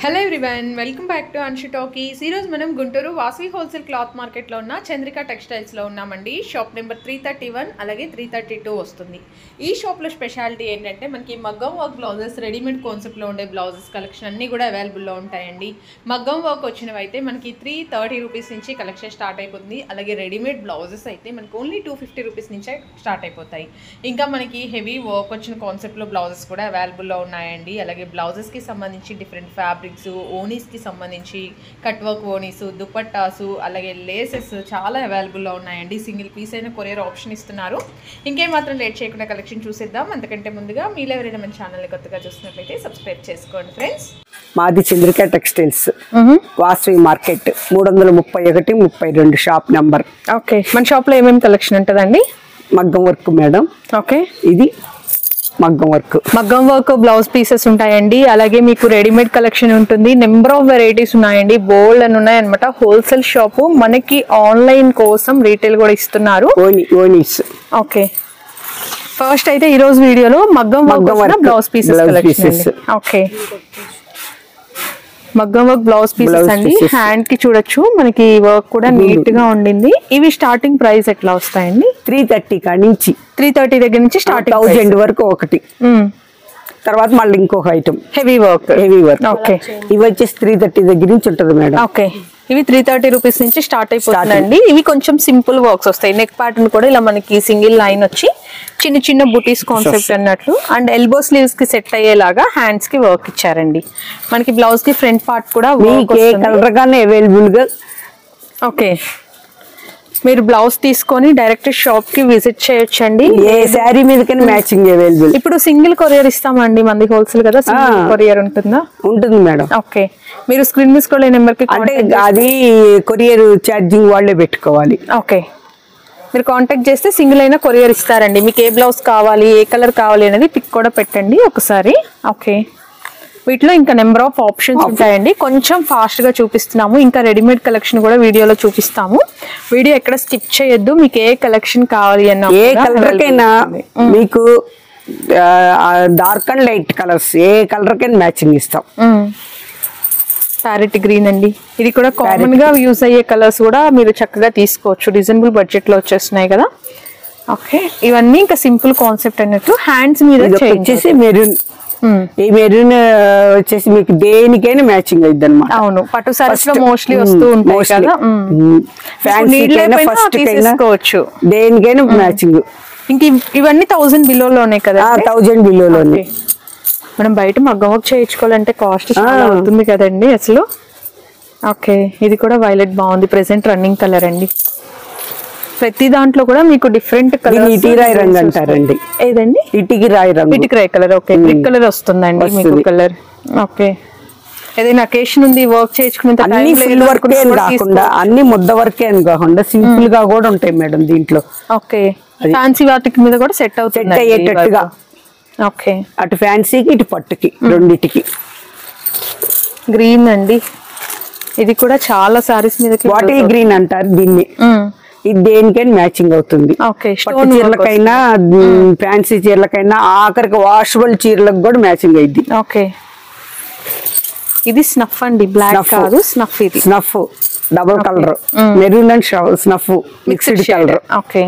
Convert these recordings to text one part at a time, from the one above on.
Hello everyone, welcome back to Anshu talkies. ఈరోజు మనం Guntur Vasavi wholesale cloth మార్కెట్లో ఉన్న చంద్రిక టెక్స్టైల్స్లో ఉన్నామండి. షాప్ నెంబర్ 331 అలాగే 332 వస్తుంది. ఈ షాప్లో స్పెషాలిటీ ఏంటంటే మనకి మగ్గం వర్క్ బ్లౌజెస్, రెడీమేడ్ కాన్సెప్ట్లో ఉండే బ్లౌజెస్ కలెక్షన్ అన్నీ కూడా అవైలబుల్లో ఉంటాయండి. మగ్గం వర్క్ వచ్చినవి అయితే మనకి 330 రూపీస్ నుంచి కలెక్షన్ స్టార్ట్ అయిపోతుంది. అలాగే రెడీమేడ్ బ్లౌజెస్ అయితే మనకి ఓన్లీ 250 రూపీస్ నుంచే స్టార్ట్ అయిపోతాయి. ఇంకా మనకి హెవీ వర్క్ వచ్చిన కాన్సెప్ట్లో బ్లౌజెస్ కూడా అవైలబుల్లో ఉన్నాయండి. అలాగే బ్లౌజెస్కి సంబంధించి డిఫరెంట్ ఫ్యాబ్రిక్స్, ఓనీస్కి సంబంధించి కట్ వర్క్ ఓనీస్, దుపట్టాసు, అలాగే లేసెస్ చాలా అవైలబుల్లో ఉన్నాయండి. సింగిల్ పీస్ అయిన కొరియర్ ఆప్షన్ ఇస్తున్నారు. ఇంకేమాత్రం లేట్ చేయకుండా కలెక్షన్ చూసేద్దాం. అంతకంటే ముందుగా మీరు ఎవరైనా మన ఛానల్ని కొత్తగా చూసినట్లయితే సబ్స్క్రైబ్ చేసుకోండి ఫ్రెండ్స్. మాది Chandrika textiles, Vasavi market 331-32 shop number. Okay, మన షాప్లో ఏమేమి కలెక్షన్ ఉంటుందండి? మగ్గం వర్క్ మేడం. ఓకే, ఇది మగ్గం వర్క్ బ్లౌజ్ పీసెస్ ఉంటాయండి. అలాగే మీకు రెడీమేడ్ కలెక్షన్ ఉంటుంది. నెంబర్ ఆఫ్ వెరైటీస్ ఉన్నాయండి, బోల్డ్ అని ఉన్నాయన్నమాట. హోల్సేల్ షాపు, మనకి ఆన్లైన్ కోసం రీటైల్ కూడా ఇస్తున్నారు. ఓనీస్. ఓకే, ఫస్ట్ అయితే ఈ రోజు వీడియోలో మగ్గం work blouse pieces collection. Okay, మగ్గం వర్క్ బ్లౌజ్ పీసెస్ అండి. హ్యాండ్ కి చూడొచ్చు, మనకి వర్క్ కూడా నీట్ గా ఉండింది. ఇవి స్టార్టింగ్ ప్రైస్ ఎట్లా వస్తాయండి? 330 నుంచి 330 దగ్గర నుంచి స్టార్టింగ్ 1000 వరకు ఒకటి. తర్వాత మళ్ళీ ఇంకొక ఐటమ్ హెవీ వర్క్. ఓకే, ఇవి వచ్చేసి 330 దగ్గర నుంచి ఉంటుంది మేడం. ఓకే, ఇవి 330 రూపీస్ నుంచి స్టార్ట్ అయిపోతుందండి. ఇవి కొంచెం సింపుల్ వర్క్స్ వస్తాయి. నెక్ ప్యాటర్న్ కూడా ఇలా మనకి సింగిల్ లైన్ వచ్చి చిన్న చిన్న బుటీస్ కాన్సెప్ట్ అన్నట్లు, అండ్ ఎల్బో స్లీవ్స్ కి సెట్ అయ్యేలాగా హ్యాండ్స్ కి వర్క్ ఇచ్చారండి. మనకి బ్లౌజ్ కి ఫ్రంట్ పార్ట్ కూడా కలర్ గానే అవైలబుల్ గా. ఓకే, మీరు బ్లౌజ్ తీసుకొని డైరెక్ట్ షాప్ కి విజిట్ చేయొచ్చండి. ఏ శారీ మీదకైనా మ్యాచింగ్ అవైలబుల్. ఇప్పుడు సింగిల్ కొరియర్ ఇస్తామండి, మంది హోల్సేల్ కదా, సింగిల్ కొరియర్ ఉంటుందా? ఉంటుంది మేడం. ఓకే, మీరు స్క్రీన్ మిస్కోలే నెంబర్ కి, అంటే అది కొరియర్ ఛార్జింగ్ వాళ్ళే పెట్టుకోవాలి. ఓకే, మీరు కాంటాక్ట్ చేస్తే సింగిల్ అయినా కొరియర్ ఇస్తారండి. మీకు ఏ బ్లౌజ్ కావాలి, ఏ కలర్ కావాలి అనేది పిక్ కూడా పెట్టండి ఒకసారి. ఓకే, వీటిలో ఇంకా నెంబర్ ఆఫ్ ఆప్షన్స్ ఉంటాయండి. కొంచెం ఫాస్ట్ గా చూపిస్తున్నాము. ఇంకా రెడీమేడ్ కలెక్షన్ కూడా వీడియోలో చూపిస్తాము. వీడియో ఎక్కడ స్కిప్ చేయొద్దు. మీకు ఏ కలెక్షన్ కావాలి అన్న, ఏ కలర్ కైనా మీకు dark and light colours A colour కైనా మ్యాచింగ్ ఇస్తాం. ప్యారెట్ గ్రీన్ అండి, ఇది కూడా కామన్ గా యూజ్ అయ్యే కలర్స్ కూడా మీరు చక్కగా తీసుకోవచ్చు. రీజనబుల్ బడ్జెట్ లో వచ్చేస్తున్నాయి కదా. ఓకే, ఇవన్నీ ఇంకా సింపుల్ కాన్సెప్ట్ అన్నట్టు. హ్యాండ్స్ మీద వచ్చేసి మెరూన్. ఈ మెరూన్ వచ్చేసి మీకు దేనికైనా మ్యాచింగ్ అయింది అనమాట. అవును, పట్టు సారీస్ లో మోస్ట్లీ వస్తూ ఉంటాయి కదా. తీసుకోవచ్చు, దేనికైనా మ్యాచింగ్. ఇంక ఇవన్నీ 1000 బిలోలోనే కదా. 1000 బిలోలోనే. మనం బయట మగ్గం వర్క్ చేయించుకోవాలంటే కాస్ట్ చాలా అవుతుంది కదండి అసలు. ఓకే, ఇది కూడా వైలెట్ బాగుంది, ప్రెసెంట్ రన్నింగ్ కలర్ అండి. ప్రతి దాంట్లో కూడా మీకు డిఫరెంట్ కలర్. ఇటిరాయి రంగు అంటారండి. ఏదండి? ఇటికిరాయి రంగు, ఇటికిరాయి కలర్. ఓకే, బ్రిక్ కలర్ వస్తుందండి మీకు కలర్. ఓకే, ఏదైనా అకేషన్ ఉంది వర్క్ చేయించుకునే అన్ని ముద్ద వర్కే అని కాకుండా సింపుల్ గా కూడా ఉంటాయి మేడం దీంట్లో. ఓకే, ఫ్యాన్సీ వాటికి మీద కూడా సెట్ అవుతుంది అయ్యేటట్టుగా. ఓకే, అటు ఫ్యాన్సీకి ఇటు పట్టుకి రెండిటికి. గ్రీన్ అండి, ఇది కూడా చాలా సారీస్ మీద బాటిల్ గ్రీన్ అంటారు దీన్ని. ఇది దేనికైనా మ్యాచింగ్ అవుతుంది. పట్టు చీరలకైనా, ఫ్యాన్సీ చీరలకైనా, ఆఖరికి వాషబుల్ చీరలకు కూడా మ్యాచింగ్ అయింది. ఓకే, ఇది స్నఫ్ అండి, బ్లాక్ కాదు స్నఫ్. ఇది snuff double colour, maroon and snuff mixed colour. Okay,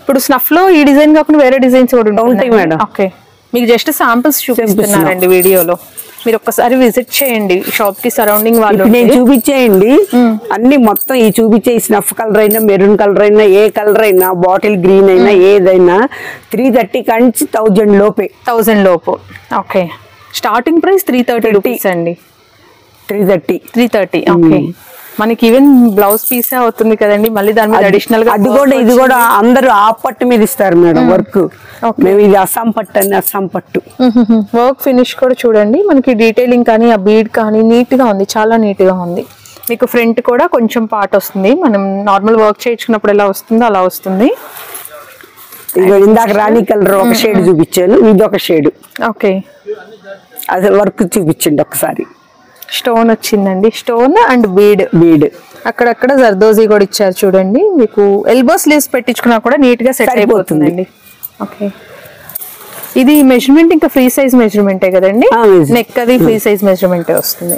ఇప్పుడు స్నఫ్ లో ఈ డిజైన్ కాకుండా వేరే డిజైన్స్ కూడా ఉంటాయి మేడం. ఓకే, మీకు జస్ట్ శాంపిల్స్ చూపిస్తున్నారండి వీడియోలో. మీరు ఒక్కసారి విజిట్ చేయండి షాప్ కి, సరౌండింగ్ వాళ్ళు. నేను చూపించేయండి అన్ని మొత్తం. ఈ చూపించే స్నఫ్ కలర్ అయినా, మెరూన్ కలర్ అయినా, ఏ కలర్ అయినా, బాటిల్ గ్రీన్ అయినా, ఏదైనా 330 నుంచి 1000 లోపే. 1000 లోపు. ఓకే, స్టార్టింగ్ ప్రైస్ 330 రూపీస్ అండి. 330. ఓకే, మనకి ఈవెన్ బ్లౌజ్ పీసే అవుతుంది కదండి, మళ్ళీ దాని మీద అడిషనల్ గా అది కూడా ఇది కూడా అందరూ ఆ పట్టు మీద ఇస్తారు మేడం వర్క్. మేము ఇది అస్సాం పట్టు అని, అస్సాం పట్టు. వర్క్ ఫినిష్ కూడా చూడండి, మనకి డీటెయిలింగ్ కానీ ఆ బీడ్ కానీ నీట్ గా ఉంది, చాలా నీట్ గా ఉంది. మీకు ఫ్రంట్ కూడా కొంచెం పార్ట్ వస్తుంది, మనం నార్మల్ వర్క్ చేయించుకున్నప్పుడు ఎలా వస్తుందో అలా వస్తుంది. ఇందాక రాణి కలర్ ఒక షేడ్ చూపించాను, ఇది ఒక షేడ్. ఓకే, అది వర్క్ చూపించండి ఒకసారి. స్టోన్ వచ్చిందండి, స్టోన్ అండ్ బీడ్. అక్కడక్కడ జర్దోజీ కూడా ఇచ్చారు చూడండి. మీకు ఎల్బో స్లీవ్స్ పెట్టించుకున్నా కూడా నీట్ గా సెట్ అయిపోతుందండి. ఓకే, ఇది మెజర్మెంట్ ఇంకా ఫ్రీ సైజ్ మెజర్మెంటే కదండి, measurement. నెక్ అది ఫ్రీ సైజ్ మెజర్మెంటే వస్తుంది.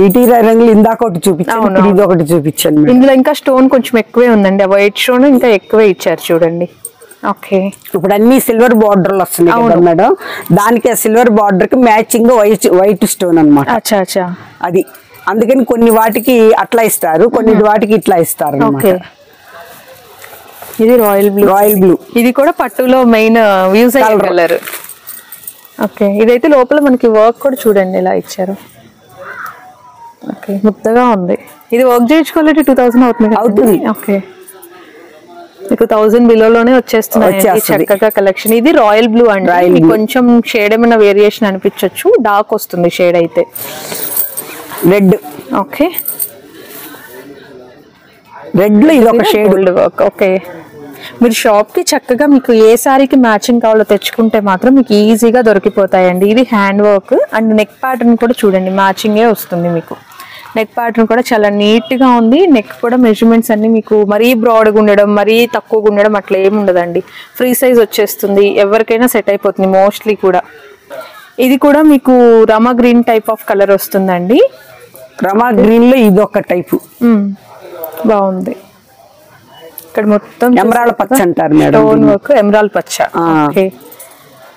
ఇటీ రంగులు ఇందాక ఒకటి చూపించాను, ఇది ఒకటి చూపించాను. ఇందులో ఇంకా స్టోన్ కొంచెం ఎక్కువే ఉందండి, వైట్ స్టోన్ ఇంకా ఎక్కువే ఇచ్చారు చూడండి. ఓకే, ఇప్పుడు అన్ని సిల్వర్ బార్డర్లు వస్తున్నాయి కదా మేడం, దానికి ఆ సిల్వర్ బార్డర్ కి మ్యాచింగ్ వైట్ స్టోన్ అన్నమాట. అచ్చా అచ్చా, అది అందుకని కొన్ని వాటికి అట్లా ఇస్తారు, కొన్ని వాటికి ఇట్లా ఇస్తారు. ఓకే, ఇది రాయల్ బ్లూ, ఇది కూడా పట్టులో మెయిన్ యూజ్ అయ్యే కలర్. ఓకే, ఇదైతే లోపల మనకి వర్క్ కూడా చూడండి ఎలా ఇచ్చారు. ఓకే, ముద్దగా ఉంది. ఇది వర్క్ చేయించుకోవాలంటే 2000 అవుతుంది. ఓకే, మీకు 1000 బిలోలోనే వచ్చేస్తున్నాయి చక్కగా కలెక్షన్. ఇది రాయల్ బ్లూ అండి, మీకు కొంచెం షేడ్ ఏమైనా వేరియేషన్ అనిపించవచ్చు, డార్క్ వస్తుంది షేడ్ అయితే. రెడ్, ఓకే, రెడ్ లో ఇది ఒక షేడ్ వర్క్. ఓకే, మీరు షాప్ కి చక్కగా మీకు ఏ సారీకి మ్యాచింగ్ కావాలో తెచ్చుకుంటే మాత్రం మీకు ఈజీగా దొరికిపోతాయండి. ఇది hand work and neck pattern కూడా చూడండి మ్యాచింగే వస్తుంది మీకు. నెక్ ప్యాటర్న్ కూడా చాలా నీట్ గా ఉంది. నెక్ కూడా మెజర్మెంట్స్ అన్ని మీకు మరీ బ్రాడ్గా ఉండడం మరీ తక్కువగా ఉండడం అట్లా ఏమి ఉండదండి, ఫ్రీ సైజ్ వచ్చేస్తుంది, ఎవరికైనా సెట్ అయిపోతుంది మోస్ట్లీ కూడా. ఇది కూడా మీకు రమా గ్రీన్ టైప్ ఆఫ్ కలర్ వస్తుందండి. రమా గ్రీన్ లో ఇది ఒక టైపు బాగుంది. ఇక్కడ మొత్తం ఎమరాల్డ్ పచ్చ అంటారు మేడం, స్టోన్ వర్క్ ఎమరాల్డ్ పచ్చ. ఓకే,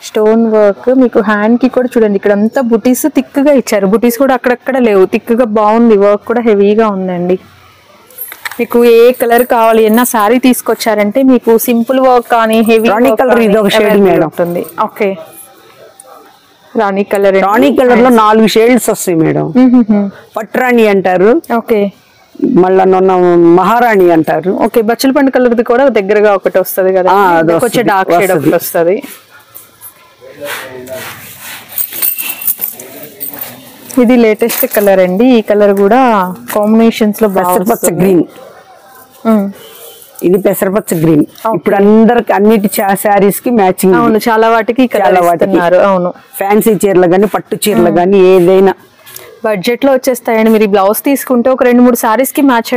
స్టోన్ వర్క్ మీకు హ్యాండ్ కి కూడా చూడండి, ఇక్కడ అంతా బుటీస్ థిక్ గా ఇచ్చారు, బుటీస్ కూడా అక్కడక్కడ లేవు, థిక్ గా బాగుంది. వర్క్ కూడా హెవీగా ఉందండి. మీకు ఏ కలర్ కావాలి అన్న సారీ తీసుకొచ్చారంటే మీకు సింపుల్ వర్క్ కానీ హెవీ కలర్ ఇది ఒక షేడ్ మేడం ఉంటుంది. ఓకే, రాణి కలర్, రాణి కలర్ లో 4 షేడ్స్ వస్తాయి మేడం. పట్రాణి అంటారు, ఓకే, మళ్ళా మహారాణి అంటారు. ఓకే, బచ్చల పండు కలర్ కూడా దగ్గరగా ఒకటి వస్తుంది కదా, కొంచెం డార్క్ షేడ్ ఒకటి వస్తుంది. ఇది లేటెస్ట్ కలర్ అండి, ఈ కలర్ కూడా కాంబినేషన్స్ లో పెసరపచ్చ గ్రీన్. ఇది పెసరపచ్చ గ్రీన్ ఇప్పుడు అందరికి అన్నిటి శారీస్ కి మ్యాచింగ్. అవును, చాలా వాటికి అవును, ఫ్యాన్సీ చీరలు గానీ పట్టు చీరలు గానీ ఏదైనా బడ్జెట్ లో వచ్చేస్తాయండి. మీరు బ్లౌజ్ తీసుకుంటే ఒక 2-3 సారీస్ కి మ్యాచ్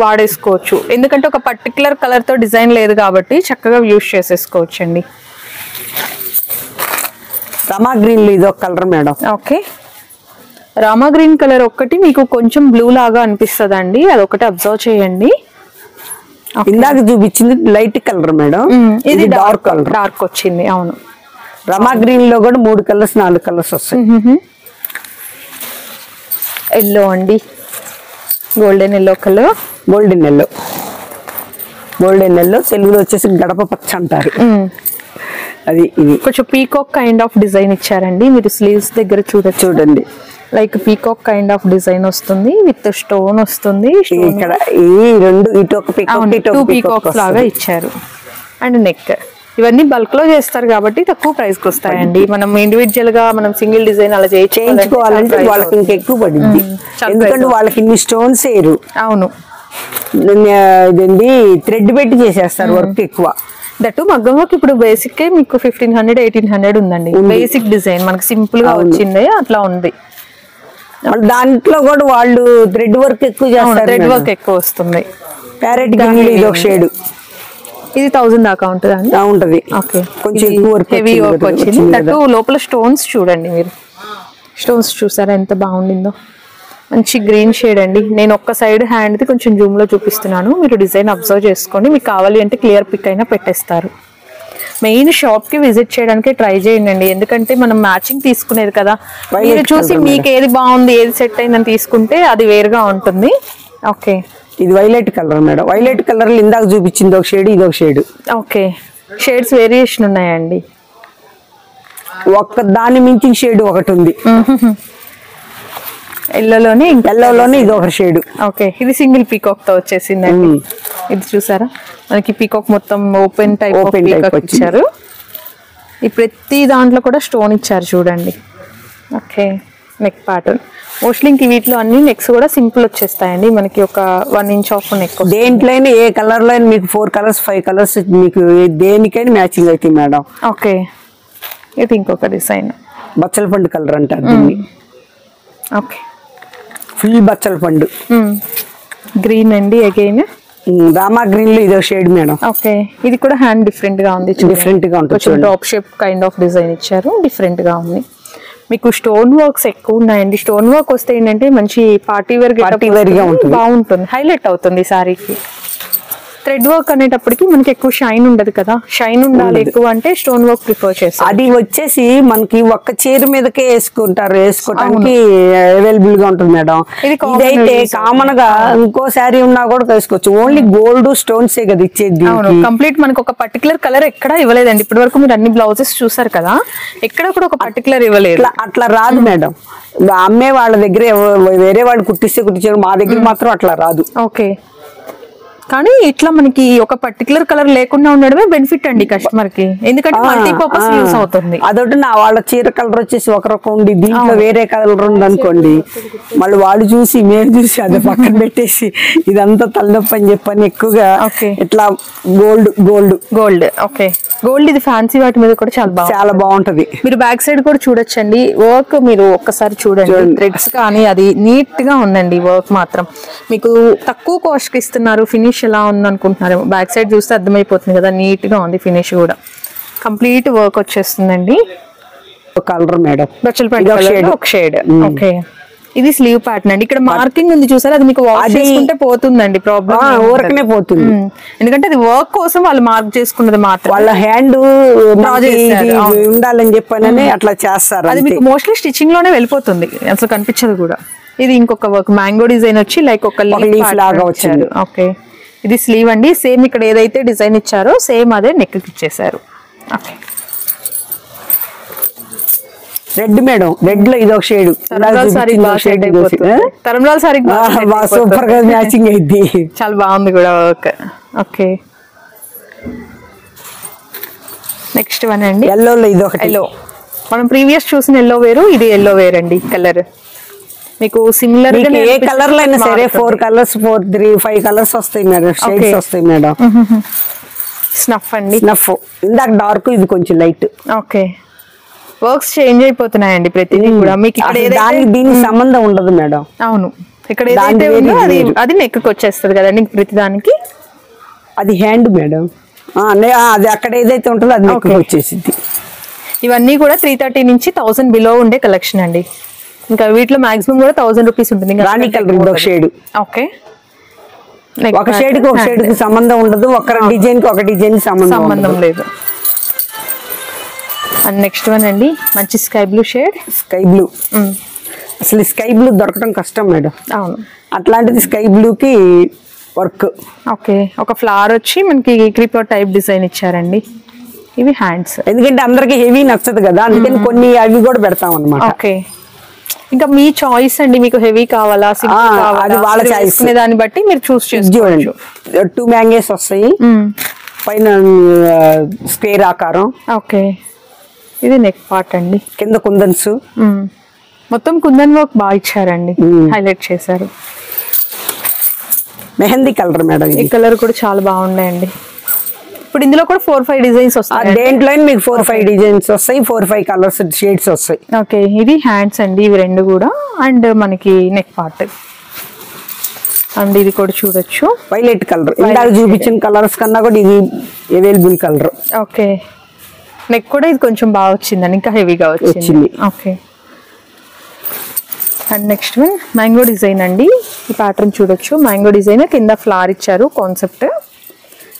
వాడేసుకోవచ్చు, ఎందుకంటే ఒక పర్టికులర్ కలర్ తో డిజైన్ లేదు కాబట్టి చక్కగా యూజ్ చేసేసుకోవచ్చు అండి. రామా గ్రీన్ లో ఇది ఒక colour madam. Okay, Rama green colour ఒక్కటి మీకు కొంచెం బ్లూ లాగా అనిపిస్తుంది అండి, అదొకటి అబ్జర్వ్ చేయండి. ఇందాక చూపించింది లైట్ కలర్ మేడం, ఇది డార్క్ కలర్, డార్క్ వచ్చింది. అవును, రామా గ్రీన్ లో కూడా 3 కలర్స్ 4 కలర్స్ వస్తాయి. ఎల్లో అండి, golden yellow colour, golden yellow, golden yellow తెలుగులో వచ్చేసి గడప పచ్చ అంటారు. అది ఇది కొంచెం పీకాక్ కైండ్ ఆఫ్ డిజైన్ ఇచ్చారండి, మీరు స్లీవ్స్ దగ్గర చూడండి, like peacock kind of design వస్తుంది విత్ స్టోన్ వస్తుంది. ఇక్కడ ఈ 2 ఇటు ఒక పీకాక్ ఇటు ఒక పీకాక్ లాగా ఇచ్చారు. అండ్ నెక్ ఇవన్నీ బల్క్ లో చేస్తారు కాబట్టి తక్కువ ప్రైస్ కి వస్తాయండి. మనం ఇండివిజువల్ గా మనం సింగిల్ డిజైన్ అలా చేయించుకోవాలంటే వాళ్ళకి ఇంకా ఎక్కువ పడింది, ఎందుకంటే వాళ్ళకి ఇన్ని స్టోన్స్ వేయరు. అవును, ఇదండి థ్రెడ్ పెట్టి చేసేస్తారు వర్క్ ఎక్కువ. దట్టు మగ్గం వర్క్ ఇప్పుడు బేసిక్ మీకు 1500-1800 ఉందండి, బేసిక్ డిజైన్ మనకి సింపుల్ గా వచ్చింది అట్లా ఉంది. దాంట్లో కూడా వాళ్ళు థ్రెడ్ వర్క్ ఎక్కువ చేస్తారు, థ్రెడ్ వర్క్ ఎక్కువ వస్తుంది. ప్యారెట్ గ్రీన్ ఇది ఒక షేడ్, ఇది 1000 దాకా ఉంటుందా? ఉంటది. ఓకే, కొంచెం హెవీ వర్క్ వచ్చింది. దట్టు లోపల స్టోన్స్ చూడండి, మీరు స్టోన్స్ చూసారా ఎంత బాగుండిందో, మంచి గ్రీన్ షేడ్ అండి. నేను ఒక్క సైడ్ హ్యాండ్ ది కొంచెం జూమ్ లో చూపిస్తున్నాను, మీరు డిజైన్ అబ్జర్వ్ చేసుకోండి, మీకు కావాలి అంటే క్లియర్ పిక్ అయినా పెట్టేస్తారు. మెయిన్ షాప్ కి విజిట్ చేయడానికి ట్రై చేయండి, ఎందుకంటే మనం మ్యాచింగ్ తీసుకునేది కదా, మీరు చూసి మీకు ఏది బాగుంది ఏది సెట్ అయిందని తీసుకుంటే అది వేరుగా ఉంటుంది. ఓకే, ఇది violet colour madam, violet colour ఇందాక చూపించింది ఒక షేడ్, ఇది ఒక షేడ్. ఓకే, షేడ్స్ వేరియేషన్ ఉన్నాయండి, ఒక్క దాన్ని మించిన షేడ్ ఒకటి ఉంది. ఎల్లోలోనే ఇది ఒక షేడ్. ఓకే, ఇది సింగిల్ పీకాక్ తో వచ్చేసిందండి. ఇది చూసారా మనకి పీకాక్ మొత్తం ఓపెన్ టైప్ పీకాక్ ఇచ్చారు. ఈ ప్రతి దాంట్లో కూడా స్టోన్ ఇచ్చారు చూడండి. ఓకే, నెక్ ప్యాటర్న్ మోస్ట్లీ ఇంక వీటిలో అన్ని నెక్స్ కూడా సింపుల్ వచ్చేస్తాయండి, మనకి ఒక 1 ఇంచ్ ఆఫ్ నెక్. దేంట్లో ఏ కలర్ లో మీకు 4 కలర్స్ 5 కలర్స్ మీకు దేనికైనా మ్యాచింగ్ అవుతాయి మేడం. ఓకే, ఇది ఇంకొక డిజైన్ బచ్చల పండు కలర్ అంటారు దీన్ని. ఓకే, ఫుల్ బచ్చల పండు గ్రీన్ అండి, అగైన్ రామా గ్రీన్ లో ఇదో షేడ్ మేడం. ఓకే, ఇది కూడా హ్యాండ్ డిఫరెంట్ గా ఉంది, డిఫరెంట్ గా ఉంటుంది. కొంచెం top shape kind of design ఇచ్చారు, డిఫరెంట్ గా ఉంది. మీకు స్టోన్ వర్క్స్ ఎక్కువ ఉన్నాయండి. స్టోన్ వర్క్ వస్తే ఏంటంటే మంచి పార్టీ వేర్ గా బాగుంటుంది, హైలైట్ అవుతుంది సారీకి. థ్రెడ్ వర్క్ అనేటప్పటికి మనకి ఎక్కువ షైన్ ఉండదు కదా, షైన్ ఉండాలి ఎక్కువ అంటే స్టోన్ వర్క్ ప్రిఫర్ చేస్తారు. అది వచ్చేసి మనకి ఒక్క చీర మీదకే వేసుకోవడానికి అవైలబుల్ గా ఉంటుంది మేడం. ఇదైతే కామన్ గా ఇంకో శారీ ఉన్నా కూడా వేసుకోవచ్చు. ఓన్లీ గోల్డ్ స్టోన్స్ కదా ఇచ్చేది. కంప్లీట్ మనకు ఒక పర్టికులర్ కలర్ ఎక్కడ ఇవ్వలేదండి. ఇప్పటి వరకు మీరు అన్ని బ్లౌజెస్ చూసారు కదా, ఎక్కడ కూడా ఒక పర్టికులర్ ఇవ్వలేదు. అట్లా రాదు మేడం. అమ్మే వాళ్ళ దగ్గర వేరే వాళ్ళు కుట్టించారు, మా దగ్గర మాత్రం అట్లా రాదు. ఓకే, కానీ ఇట్లా మనకి ఒక పర్టికులర్ కలర్ లేకుండా ఉండడమే బెనిఫిట్ అండి కస్టమర్ కి, ఎందుకంటే మల్టీపర్పస్ యూస్ అవుతుంది. అదొకటి నా వాళ్ళ చీర కలర్ వచ్చేసి ఒక రకం ఉండి దీంట్లో వేరే కలర్ ఉంది అనుకోండి, మళ్ళీ వాళ్ళు చూసి మేము చూసి అది పక్కన పెట్టేసి ఇదంతా తలనొప్పి అని చెప్పని ఎక్కువగా ఇట్లా గోల్డ్. ఓకే, గోల్డ్ ఇది ఫ్యాన్సీ వాటి మీద కూడా చాలా బాగుంటది. మీరు బ్యాక్ సైడ్ కూడా చూడొచ్చండి, వర్క్ మీరు ఒక్కసారి చూడండి. థ్రెడ్స్ కానీ అది నీట్ గా ఉందండి. వర్క్ మాత్రం మీకు తక్కువ కాస్ట్ కి ఇస్తున్నారు. ఫినిష్ ఎలా ఉంది అనుకుంటున్నారు, బ్యాక్ సైడ్ చూస్తే అర్థమైపోతుంది కదా, నీట్ గా ఉంది. ఫినిష్ కూడా కంప్లీట్ వర్క్ వచ్చేస్తుందండి. కలర్ మేడం ఒక షేడ్. ఓకే, ఇది స్లీవ్ ప్యాటర్న్ అండి. ఇక్కడ మార్కింగ్ ఉంది చూసారు, అది మీకు వాష్ చేసుకుంటే పోతుందండి, ప్రాబ్లం ఊరకనే పోతుంది. ఎందుకంటే అది వర్క్ కోసం వాళ్ళు మార్క్ చేసుకున్నది మాత్రం, వాళ్ళ హ్యాండ్ ఉండాలని చెప్పని అట్లా చేస్తారు. అది మీకు మోస్ట్లీ స్టిచ్చింగ్ లోనే వెళ్ళిపోతుంది, అసలు కనిపించదు కూడా. ఇది ఇంకొక వర్క్ మ్యాంగో డిజైన్ వచ్చి లైక్ ఒక లీఫ్ లాగా వచ్చింది. ఓకే, ఇది స్లీవ్ అండి. సేమ్ ఇక్కడ ఏదైతే డిజైన్ ఇచ్చారో సేమ్ అదే నెక్ కి ఇచ్చేసారు. Okay, red madam. రెడ్ లో ఇదొక షేడ్. తరంబ్రాల్ సారీ సూపర్ గా మ్యాచింగ్ అయింది, చాలా బాగుంది కూడా వర్క్. ఓకే, నెక్స్ట్ వన్ అండి ఎల్లో లో ఇదొక ఎల్లో. మనం ప్రీవియస్ చూసిన ఎల్లో వేరు, ఇది ఎల్లో వేర్ అండి. కలర్ మీకు సిమిలర్ గా ఏ కలర్ లో అయినా సరే 4 కలర్స్ 5 కలర్స్ వస్తాయి మేడం, షేడ్స్ వస్తాయి మేడం. స్నఫ్ అండి, స్నఫ్. ఇందాక డార్క్, ఇది కొంచెం లైట్. ఓకే, వర్క్స్ చేంజ్ అయిపోతున్నాయండి ప్రతిదీ కూడా. మీకు ఇక్కడ దీనికి సంబంధం ఉండదు మేడం. అవును, ఇక్కడ ఏదైతే ఉందో అది నెక్ కి వచ్చేస్తుంది కదండి ప్రతి దానికి. అది హ్యాండ్ మేడం, అది అక్కడ ఏదైతే ఉంటుందో అది నెక్ కి వచ్చేసింది. ఇవన్నీ కూడా 330 నుంచి 1000 బిలో ఉండే కలెక్షన్ అండి. ఇంకా వీటిలో మాక్సిమం కూడా 1000 రూపీస్ ఉంటుంది. రాణి కలర్ ఒక షేడ్. ఓకే, ఒక షేడ్ కి ఒక షేడ్ కి సంబంధం ఉండదు, ఒక డిజైన్ కి ఒక డిజైన్ సంబంధం లేదు. అండ్ నెక్స్ట్ వన్ అండి మంచి sky blue shade. Sky blue అసలు స్కై బ్లూ దొరకడం కష్టం మేడం. అవును, అట్లాంటిది స్కై బ్లూ కి వర్క్. ఓకే, ఒక ఫ్లవర్ వచ్చి మనకి క్రీపర్ టైప్ డిజైన్ ఇచ్చారండి. ఇవి హ్యాండ్స్, ఎందుకంటే అందరికి హెవీ నచ్చదు కదా, అందుకని కొన్ని అవి కూడా పెడతాం అన్నమాట. ఓకే, ఇంకా మీ చాయిస్ అండి, మీకు హెవీ కావాలా సింపుల్ కావాలా అది వాళ్ళ చాయిస్, దాన్ని బట్టి మీరు చూస్ చేసుకోవచ్చు. 2 మ్యాంగోస్ వస్తాయి, పైన స్క్వేర్ ఆకారం. ఓకే, ఇది నెక్ పార్ట్ అండి, కింద కుందన్స్. మొత్తం కుందన్ వర్క్ బాగా ఇచ్చారండి, హైలైట్ చేశారు. మెహందీ కలర్ మేడం, ఈ కలర్ కూడా చాలా బాగున్నాయండి. ఇప్పుడు ఇందులో కూడా 4-5 డిజైన్స్ వస్తాయి. దేంట్లో మీకు 4-5 డిజైన్స్ వస్తాయి, 4-5 కలర్స్ షేడ్స్ వస్తాయి. ఓకే, ఇది హ్యాండ్స్ అండి, ఇవి రెండు కూడా. అండ్ మనకి నెక్ పార్ట్ అండ్ ఇది కూడా చూడొచ్చు, వైలెట్ కలర్. ఇందాక చూపించిన కలర్స్ కన్నా కూడా ఇది అవైలబుల్ కలర్. ఓకే, నెక్ కూడా ఇది కొంచెం బాగా వచ్చిందండి, ఇంకా హెవీగా వచ్చింది. Okay, and next one mango design అండి. ఈ ప్యాటర్న్ చూడొచ్చు, మ్యాంగో డిజైన్ కింద ఫ్లవర్ ఇచ్చారు, కాన్సెప్ట్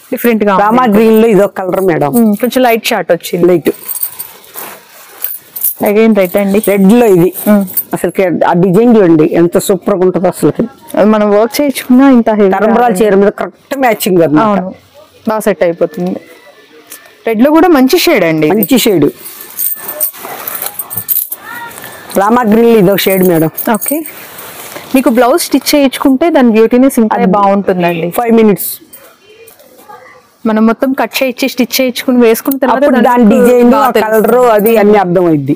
డిఫరెంట్ గా. రామా గ్రీన్ లో ఇదొక కలర్ మేడం, కొంచెం లైట్ షార్ట్ వచ్చింది. లైట్ అగైన్ రెడ్ అండి, రెడ్ లో ఇది అసలు ఆ డిజైన్ చూడండి ఎంత సూపర్ గా ఉంటుందో. అసలు మనం వర్క్ చేయించుకున్నా ఇంత తరంబ్రాల్ చీర మీద కరెక్ట్ మ్యాచింగ్. అవును, బాగా సెట్ అయిపోతుంది. రెడ్ లో కూడా మంచి షేడ్ అండి, మంచి షేడ్. రామా గ్రీన్ ఇదొక షేడ్ మేడం. ఓకే, మీకు బ్లౌజ్ స్టిచ్ చేయించుకుంటే దాని బ్యూటీనెస్ ఇంకా బాగుంటుందండి. 5 minutes మనం మొత్తం కట్ చేయించి స్టిచ్ చేయించుకుని వేసుకున్న తర్వాత దాని డిజైన్ కలర్ అది అన్ని అర్థమైద్ది.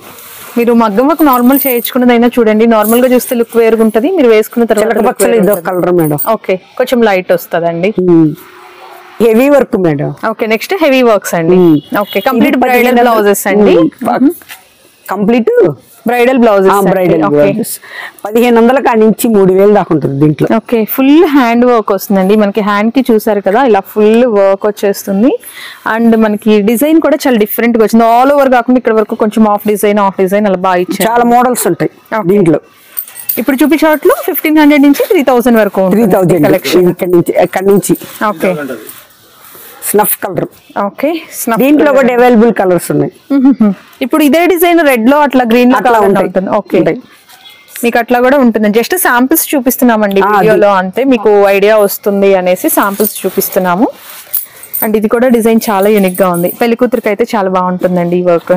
మీరు మగ్గం వర్క్ నార్మల్ చేయించుకున్నదైనా చూడండి, నార్మల్ గా చూస్తే లుక్ వేరుగా ఉంటది, మీరు వేసుకున్న తర్వాత ఇదొక కలర్ మేడం. ఓకే, కొంచెం లైట్ వస్తుందండి. Heavy work madam. Okay, next heavy works అండి. ఓకే, కంప్లీట్ బ్రైడల్ బ్లౌజెస్ అండి. Complete bridal blouses. Bridal blouses 1500 కాడి నుంచి 3000 దాకా ఉంటుంది దీంట్లో. ఓకే, ఫుల్ హ్యాండ్ వర్క్ వస్తుందండి మనకి. హ్యాండ్ కి చూసారు కదా ఇలా ఫుల్ వర్క్ వచ్చేస్తుంది. అండ్ మనకి డిజైన్ కూడా చాలా డిఫరెంట్ గా వచ్చింది. ఆల్ ఓవర్ కాకుండా ఇక్కడ వరకు కొంచెం ఆఫ్ డిజైన్ అలా బాగా ఇచ్చారు. చాలా మోడల్స్ ఉంటాయి దీంట్లో. ఇప్పుడు చూపించట్లు 1500 నుంచి 3000 వరకు 3000 కలెక్షన్ ఇక్కడ నుంచి. Okay, snuff colour. ఓకే, దీంట్లో కూడా అవైలబుల్ కలర్స్ ఉన్నాయి. ఇప్పుడు ఇదే డిజైన్ రెడ్ లో అట్లా గ్రీన్ లో కలర్ ఉంటుంది. ఓకే, మీకు అట్లా కూడా ఉంటుంది. జస్ట్ శాంపిల్స్ చూపిస్తున్నామండి వీడియోలో, అంతే మీకు ఐడియా వస్తుంది అనేసి శాంపిల్స్ చూపిస్తున్నాము. అండ్ ఇది కూడా డిజైన్ చాలా యూనిక్ గా ఉంది. పెళ్లి కూతురికి అయితే చాలా బాగుంటుందండి ఈ వర్క్.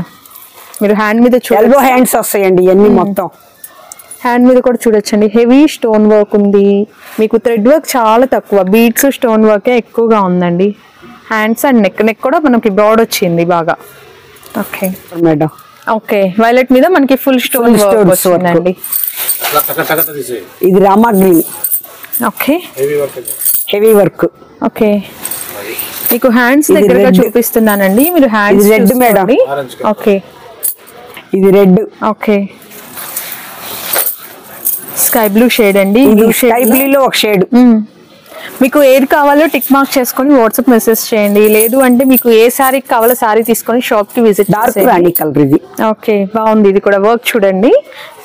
మీరు హ్యాండ్ మీద ఎల్బో హ్యాండ్స్ వస్తాయండి ఇవన్నీ. మొత్తం హ్యాండ్ మీద కూడా చూడొచ్చండి, హెవీ స్టోన్ వర్క్ ఉంది. మీకు థ్రెడ్ వర్క్ చాలా తక్కువ, బీడ్స్ స్టోన్ వర్కే ఎక్కువగా ఉందండి. హ్యాండ్స్ అండ్ నెక్ కూడా మనకి బ్రాడ్ వచ్చింది బాగా. Okay madam. ఓకే, వైలెట్ మీద మనకి ఫుల్ స్టోన్ వర్క్ వస్తుందండి. ఇది Rama green. Okay, heavy work. Okay, మీకు హ్యాండ్స్ దగ్గరగా చూపిస్తున్నానండి. మీరు హ్యాండ్స్ రెడ్ మేడం. ఓకే, ఇది red. Okay, sky blue shade అండి. స్కై బ్లూ లో ఒక షేడ్. మీకు ఏది కావాలో టిక్ మార్క్ చేసుకొని వాట్సాప్ మెసేజ్ చేయండి. లేదు అంటే మీకు ఏ సారీ కావాలో సారీ తీసుకొని షాప్ కి విజిట్ చేయండి. ఓకే, బాగుంది. ఇది కూడా వర్క్ చూడండి.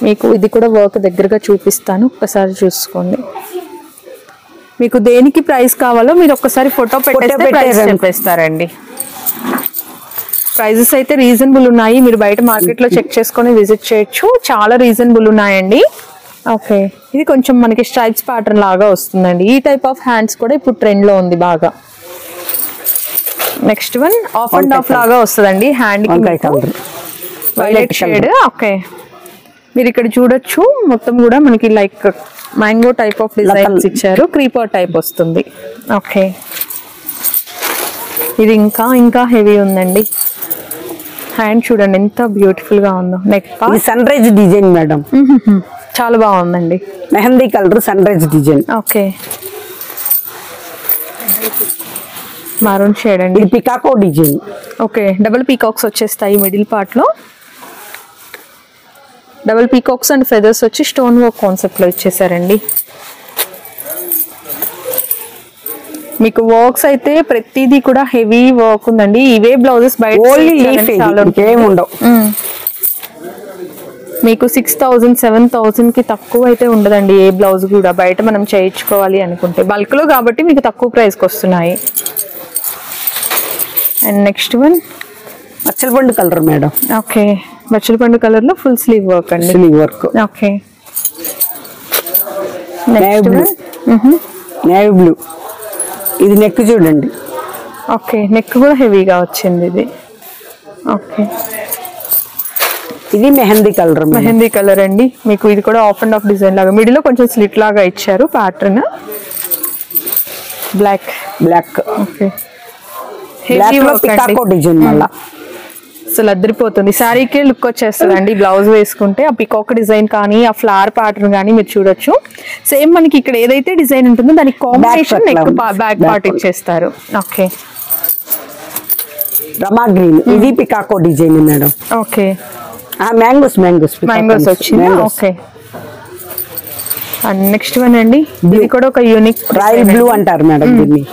మీకు ఇది కూడా వర్క్ దగ్గరగా చూపిస్తాను, ఒకసారి చూసుకోండి. మీకు దేనికి ప్రైస్ కావాలో మీరు ఒక్కసారి ఫోటో పెట్టేస్తే ప్రైస్ చెప్పేస్తారండి. ప్రైజెస్ అయితే రీజనబుల్ ఉన్నాయి. మీరు బయట మార్కెట్ లో చెక్ చేసుకొని విజిట్ చేయొచ్చు. చాలా రీజనబుల్ ఉన్నాయండి. ఓకే, ఇది కొంచెం మనకి స్ట్రైప్స్ ప్యాటర్న్ లాగా వస్తుందండి. ఈ టైప్ ఆఫ్ హ్యాండ్స్ కూడా ఇప్పుడు ట్రెండ్ లో ఉంది బాగా. Next one of and of లాగా వస్తుందండి హ్యాండ్ కి, వైలెట్ షేడ్. ఓకే, మీరు ఇక్కడ చూడొచ్చు మొత్తం కూడా మనకి like mango type of designs ఇచ్చారు. క్రీపర్ టైప్ వస్తుంది. ఓకే, ఇది ఇంకా హెవీ ఉందండి. హ్యాండ్ చూడండి ఎంత బ్యూటిఫుల్ గా ఉందో. Neck sunrise design madam, చాలా బాగుందండి. Mehendi colour sunrise design. Okay, maroon shade అండి. ఇది peacock design. Okay, double peacocks వచ్చేస్తాయి మిడిల్ పార్ట్ లో. డబుల్ పీకాక్స్ అండ్ ఫెదర్స్ వచ్చి స్టోన్ వర్క్ కాన్సెప్ట్ లో ఇచ్చేసారండి. మీకు వర్క్స్ అయితే ప్రతిదీ కూడా హెవీ వర్క్ ఉందండి. ఇవే బ్లౌజెస్ బయట మీకు 6000 7000 కి తక్కువ అయితే ఉండదండి ఏ బ్లౌజ్ కూడా. బయట మనం చేయించుకోవాలి అనుకుంటే బల్క్ లో కాబట్టి మీకు తక్కువ ప్రైస్ కి వస్తున్నాయి. అండ్ నెక్స్ట్ వన్ బచ్చలపండు కలర్ మేడం. ఓకే, బచ్చలపండు కలర్ లో ఫుల్ స్లీవ్ వర్క్ అండి. Sleeve work. Okay, next one navy blue. ఇది నెక్ చూడండి. ఓకే, నెక్ కూడా హెవీగా వచ్చింది ఇది. ఓకే, ఇది మెహందీ కలర్. మెహందీ కలర్ అండి. మీకు ఇది కూడా ఆఫ్ అండ్ ఆఫ్ డిజైన్ లాగా మిడిల్ లో కొంచెం స్లిట్ లాగా ఇచ్చారు pattern. Black. Okay, heavy work design వల్ల అసలు అదిరిపోతుంది. శారీకే లుక్ వచ్చేస్తుంది అండి బ్లౌజ్ వేసుకుంటే. ఆ పికాక్ డిజైన్ కానీ ఆ ఫ్లవర్ ప్యాటర్న్ కానీ మీరు చూడొచ్చు. సేమ్ మనకి ఇక్కడ ఏదైతే డిజైన్ ఉంటుందో దానికి కాంబినేషన్ నెక్ బ్యాక్ పార్ట్ ఇచ్చేస్తారు. Okay, Rama green. ఇది peacock design madam. Okay, mangoes వచ్చింది. ఓకే, అండ్ నెక్స్ట్ వన్ అండి. ఇది కూడా ఒక యూనిక్ రాయల్ బ్లూ అంటారు మేడం దీన్ని.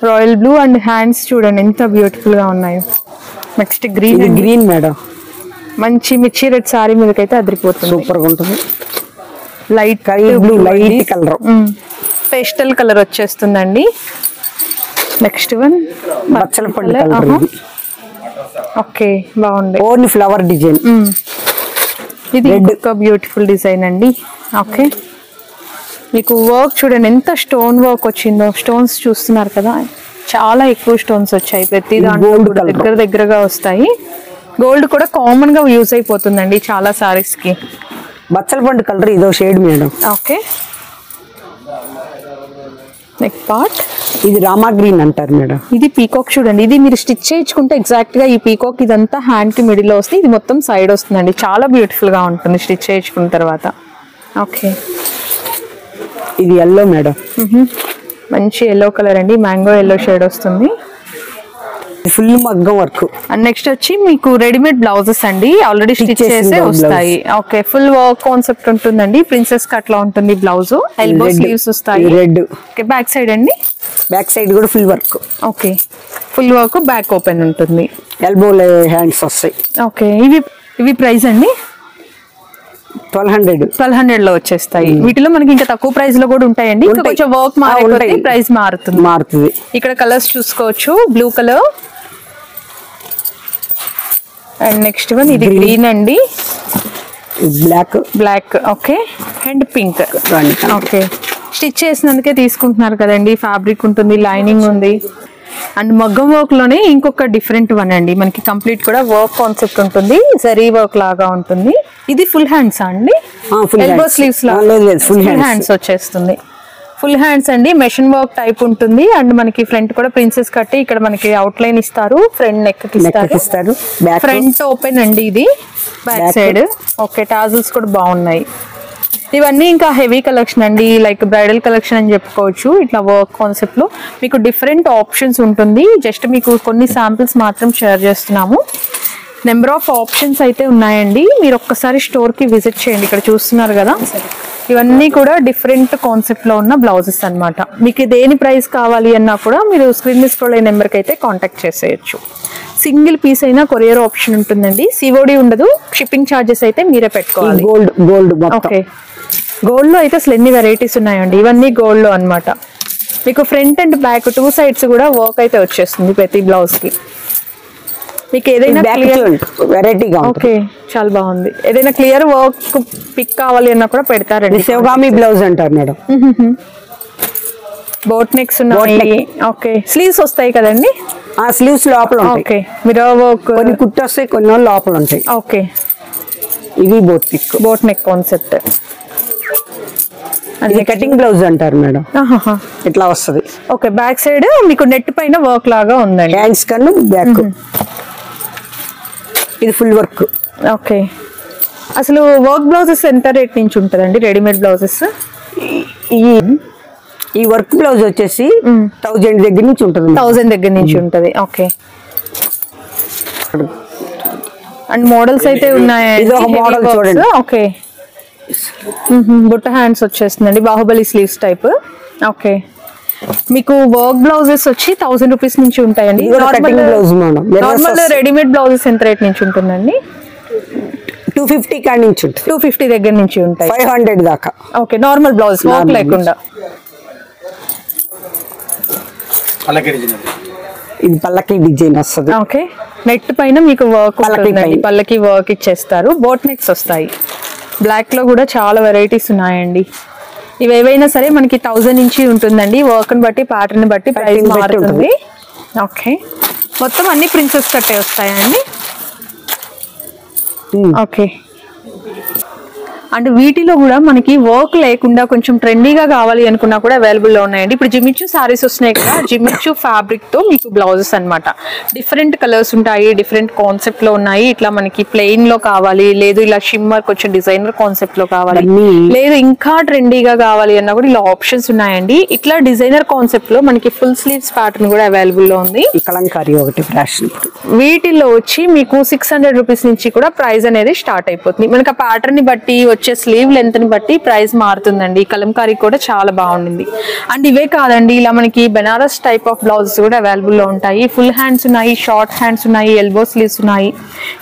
రాయల్ బ్లూ అండ్ హ్యాండ్స్ చూడండి ఎంత బ్యూటిఫుల్ గా ఉన్నాయో. Next green madam. మంచి మిర్చి రెడ్ సారీ మీదకైతే అదిరిపోతుంది. సూపర్ గా ఉంటుంది. Light blue, light colour, pastel colour వచ్చేస్తుందండి. నెక్స్ట్ వన్ బచ్చలపండు కలర్. ఓకే, బాగుంది. Only flower design. ఇది ఒక బ్యూటిఫుల్ డిజైన్ అండి. ఓకే, మీకు వర్క్ చూడండి ఎంత స్టోన్ వర్క్ వచ్చిందో. స్టోన్స్ చూస్తున్నారు కదా, చాలా ఎక్కువ స్టోన్స్ వచ్చాయి. ప్రతి దాంట్లో దగ్గరగా వస్తాయి. గోల్డ్ కూడా కామన్ గా యూజ్ అయిపోతుందండి చాలా సారీస్ కి. బచ్చలపండు కలర్ ఇదో shade madam. Okay, neck part. ఇది రామా గ్రీన్ అంటారు మేడం. ఇది పీకాక్ చూడండి. ఇది మీరు స్టిచ్ చేయించుకుంటే ఎగ్జాక్ట్ గా ఈ పీకాక్ ఇదంతా హ్యాండ్ కి మిడిల్ లో వస్తుంది. ఇది మొత్తం సైడ్ వస్తుందండి. చాలా బ్యూటిఫుల్ గా ఉంటుంది స్టిచ్ చేయించుకున్న తర్వాత. ఓకే, ఇది ఎల్లో మేడం. మంచి ఎల్లో కలర్ అండి. మ్యాంగో ఎల్లో షేడ్ వస్తుంది. ఫుల్ మగ్గం వర్క్. అండ్ నెక్స్ట్ వచ్చి మీకు రెడీమేడ్ బ్లౌజెస్ అండి, ఆల్రెడీ స్టిచ్ చేసే వస్తాయి. ఓకే, ఫుల్ వర్క్ కాన్సెప్ట్ ఉంటుందండి. ప్రిన్సెస్ కట్ లో ఉంటుంది బ్లౌజ్, ఎల్బో స్లీవ్స్ వస్తాయి. రెడ్. ఓకే, బ్యాక్ సైడ్ అండి, బ్యాక్ సైడ్ కూడా full work. Okay, full work, back open ఉంటుంది, ఎల్బో హ్యాండ్స్ వస్తాయి. ఓకే, ఇవి ప్రైస్ అండి 1200 లో వచ్చేస్తాయి. వీటిలో మనకి ఇంకా తక్కువ ప్రైస్ లో కూడా ఉంటాయండి, కొంచెం వర్క్ మారే ప్రైస్ మారుతుంది. ఇక్కడ కలర్స్ చూసుకోవచ్చు, blue colour and next one ఇది గ్రీన్ అండి, black. Okay, and pink. Okay, stitch చేసినందుకే తీసుకుంటున్నారు కదండి, ఫ్యాబ్రిక్ ఉంటుంది, లైనింగ్ ఉంది. అండ్ మగ్గం వర్క్ లోనే ఇంకొక డిఫరెంట్ వన్ అండి, మనకి కంప్లీట్ కూడా వర్క్ కాన్సెప్ట్ ఉంటుంది, జరీ వర్క్ లాగా ఉంటుంది. ఇది ఫుల్ హ్యాండ్స్ అండి, ఎల్బో స్లీవ్స్ లాగా ఫుల్ హ్యాండ్స్ వచ్చేస్తుంది. ఫుల్ హ్యాండ్స్ అండి, మెషిన్ వర్క్ టైప్ ఉంటుంది. అండ్ మనకి ఫ్రంట్ కూడా ప్రిన్సెస్ కట్టి ఇక్కడ మనకి అవుట్ లైన్ ఇస్తారు, ఫ్రంట్ నెక్ ఇస్తారు, ఫ్రంట్ ఓపెన్ అండి ఇది, బ్యాక్ సైడ్. ఓకే, టాజల్స్ కూడా బాగున్నాయి. ఇవన్నీ ఇంకా హెవీ కలెక్షన్ అండి, లైక్ బ్రైడల్ కలెక్షన్ అని చెప్పుకోవచ్చు. ఇట్లా వర్క్ కాన్సెప్ట్ లో మీకు డిఫరెంట్ ఆప్షన్స్ ఉంటుంది. జస్ట్ మీకు కొన్ని శాంపిల్స్ మాత్రం షేర్ చేస్తున్నాము. నెంబర్ ఆఫ్ ఆప్షన్స్ అయితే ఉన్నాయండి, మీరు ఒక్కసారి స్టోర్ కి విజిట్ చేయండి. ఇక్కడ చూస్తున్నారు కదా, ఇవన్నీ కూడా డిఫరెంట్ కాన్సెప్ట్ లో ఉన్న బ్లౌజెస్ అన్నమాట. మీకు దేని ప్రైస్ కావాలి అన్నా కూడా మీరు స్క్రీన్ మీద స్క్రోల్ అయ్యే నెంబర్కి అయితే కాంటాక్ట్ చేసేయచ్చు. సింగిల్ పీస్ అయినా కొరియర్ ఆప్షన్ ఉంటుందండి, సిఓడి ఉండదు. షిప్పింగ్ ఛార్జెస్ అయితే మీరే పెట్టుకోవాలి. గోల్డ్. ఓకే, గోల్డ్ లో అయితే అసలు ఎన్ని వెరైటీస్ ఉన్నాయండి. ఇవన్నీ గోల్డ్ లో అన్నమాట. మీకు ఫ్రంట్ అండ్ బ్యాక్ 2 సైడ్స్ కూడా వర్క్ అయితే వచ్చేస్తుంది ప్రతి బ్లౌజ్ కి. మీకు ఏదైనా వెరైటీగా, ఓకే, చాలా బాగుంది. ఏదైనా క్లియర్ వర్క్ పిక్ కావాలి అన్నా కూడా పెడతారండి. శివగామి బ్లౌజ్ అంటారు మేడం. బోట్ నెక్స్ ఉన్నాయి. ఓకే, స్లీవ్స్ వస్తాయి కదండి, ఆ స్లీవ్స్ లోపల ఉంటాయి. ఓకే, మిర్రర్ వర్క్, కొన్ని కుట్టు వస్తాయి, కొన్ని లోపల ఉంటాయి. ఓకే, ఇది బోట్ నెక్ కాన్సెప్ట్. ఇది కటింగ్ బ్లౌజ్ అంటారు మేడం, ఇట్లా వస్తుంది. ఓకే, బ్యాక్ సైడ్ మీకు నెట్ పైన వర్క్ లాగా ఉందండి, హ్యాండ్స్ కన్ను బ్యాక్. ఇది ఫుల్ వర్క్. ఓకే, అసలు వర్క్ బ్లౌజెస్ ఎంత రేట్ నుంచి ఉంటుందండి? రెడీమేడ్ బ్లౌజెస్ ఈ వర్క్ బ్లౌజ్ వచ్చేసి 1000 దగ్గర నుంచి ఉంటుంది. 1000 దగ్గర నుంచి ఉంటుంది. ఓకే, అండ్ మోడల్స్ అయితే ఉన్నాయి. ఇది ఒక మోడల్ చూడండి. ఓకే, బుట్ట హ్యాండ్స్ వచ్చేస్తుందండి, బాహుబలి స్లీవ్స్ టైప్. ఓకే, మీకు వర్క్ బ్లౌజెస్ వచ్చి 1000 రూపీస్ నుంచి ఉంటాయండి. నార్మల్ రెడీమేడ్ బ్లౌజెస్ ఎంత రేట్ నుంచి ఉంటుందండి? 250 కాడి నుంచి ఉంటుంది. 250 దగ్గర నుంచి ఉంటాయి, 500 దాకా. ఓకే, నార్మల్ బ్లౌజ్ వర్క్ లేకుండా. ఇది పల్లకి డిజైన్ వస్తుంది. ఓకే, నెట్ పైన మీకు వర్క్ ఉంటుందండి, పల్లకి వర్క్ ఇచ్చేస్తారు. బోట్ నెక్స్ వస్తాయి. బ్లాక్ లో కూడా చాలా వెరైటీస్ ఉన్నాయండి. ఇవి ఏవైనా సరే మనకి 1000 నుంచి ఉంటుందండి. వర్క్ ని బట్టి, ప్యాటర్న్ బట్టి ప్రైస్ మారుతుంది. ఓకే, మొత్తం అన్ని ప్రిన్సెస్ కట్టే వస్తాయండి. ఓకే, అండ్ వీటిలో కూడా మనకి వర్క్ లేకుండా కొంచెం ట్రెండీగా కావాలి అనుకున్నా కూడా అవైలబుల్ లో ఉన్నాయండి. ఇప్పుడు జిమిచ్చు సారీస్ వస్తున్నాయి కదా, జిమిచ్చు ఫ్యాబ్రిక్ తో మీకు బ్లౌజెస్ అన్నమాట. డిఫరెంట్ కలర్స్ ఉంటాయి, డిఫరెంట్ కాన్సెప్ట్ లో ఉన్నాయి. ఇట్లా మనకి ప్లెయిన్ లో కావాలి, లేదు ఇలా షిమ్మర్ కొంచెం డిజైనర్ కాన్సెప్ట్ లో కావాలి, లేదు ఇంకా ట్రెండీగా కావాలి అన్నా కూడా ఇలా ఆప్షన్స్ ఉన్నాయండి. ఇట్లా డిజైనర్ కాన్సెప్ట్ లో మనకి ఫుల్ స్లీవ్స్ ప్యాటర్న్ కూడా అవైలబుల్ లో ఉంది. వీటిల్లో వచ్చి మీకు 600 రూపీస్ నుంచి కూడా ప్రైస్ అనేది స్టార్ట్ అయిపోతుంది. మనకి ఆ ప్యాటర్న్ ని బట్టి వచ్చే స్లీవ్ లెంత్ ని బట్టి ప్రైస్ మారుతుందండి. కలంకారీ కూడా చాలా బాగుంది. అండ్ ఇవే కాదండి, ఇలా మనకి బెనారస్ టైప్ ఆఫ్ బ్లౌజెస్ కూడా అవైలబుల్ లో ఉంటాయి. ఫుల్ హ్యాండ్స్ ఉన్నాయి, షార్ట్ హ్యాండ్స్ ఉన్నాయి, ఎల్బో స్లీవ్స్ ఉన్నాయి.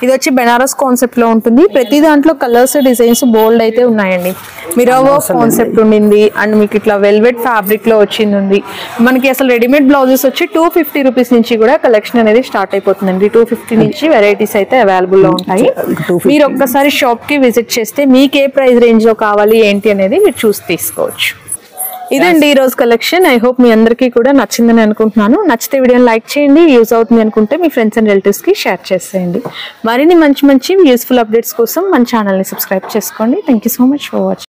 ఇది వచ్చి బెనారస్ కాన్సెప్ట్ లో ఉంటుంది. ప్రతి దాంట్లో కలర్స్, డిజైన్స్ బోల్డ్ అయితే ఉన్నాయండి. మిర్రర్ వర్క్ కాన్సెప్ట్ ఉండింది, అండ్ మీకు ఇట్లా వెల్వెట్ ఫ్యాబ్రిక్ లో వచ్చింది ఉంది. మనకి అసలు రెడీమేడ్ బ్లౌజెస్ వచ్చి 250 రూపీస్ నుంచి కూడా కలెక్షన్ అనేది స్టార్ట్ అయిపోతుందండి. 250 నుంచి వెరైటీస్ అయితే అవైలబుల్ లో ఉంటాయి. మీరు ఒక్కసారి షాప్ కి విజిట్ చేస్తే మీకు ఏ ప్రైస్ రేంజ్ లో కావాలి ఏంటి అనేది మీరు చూసి తీసుకోవచ్చు. ఇదండి ఈ రోజు కలెక్షన్. ఐ హోప్ మీ అందరికీ కూడా నచ్చిందని అనుకుంటున్నాను. నచ్చితే వీడియోని లైక్ చేయండి, యూజ్ అవుతుంది అనుకుంటే మీ ఫ్రెండ్స్ అండ్ రిలేటివ్స్ కి షేర్ చేసేయండి. మరిన్ని మంచి యూస్ఫుల్ అప్డేట్స్ కోసం మన ఛానల్ ని సబ్స్క్రైబ్ చేసుకోండి. Thank you so much for watching.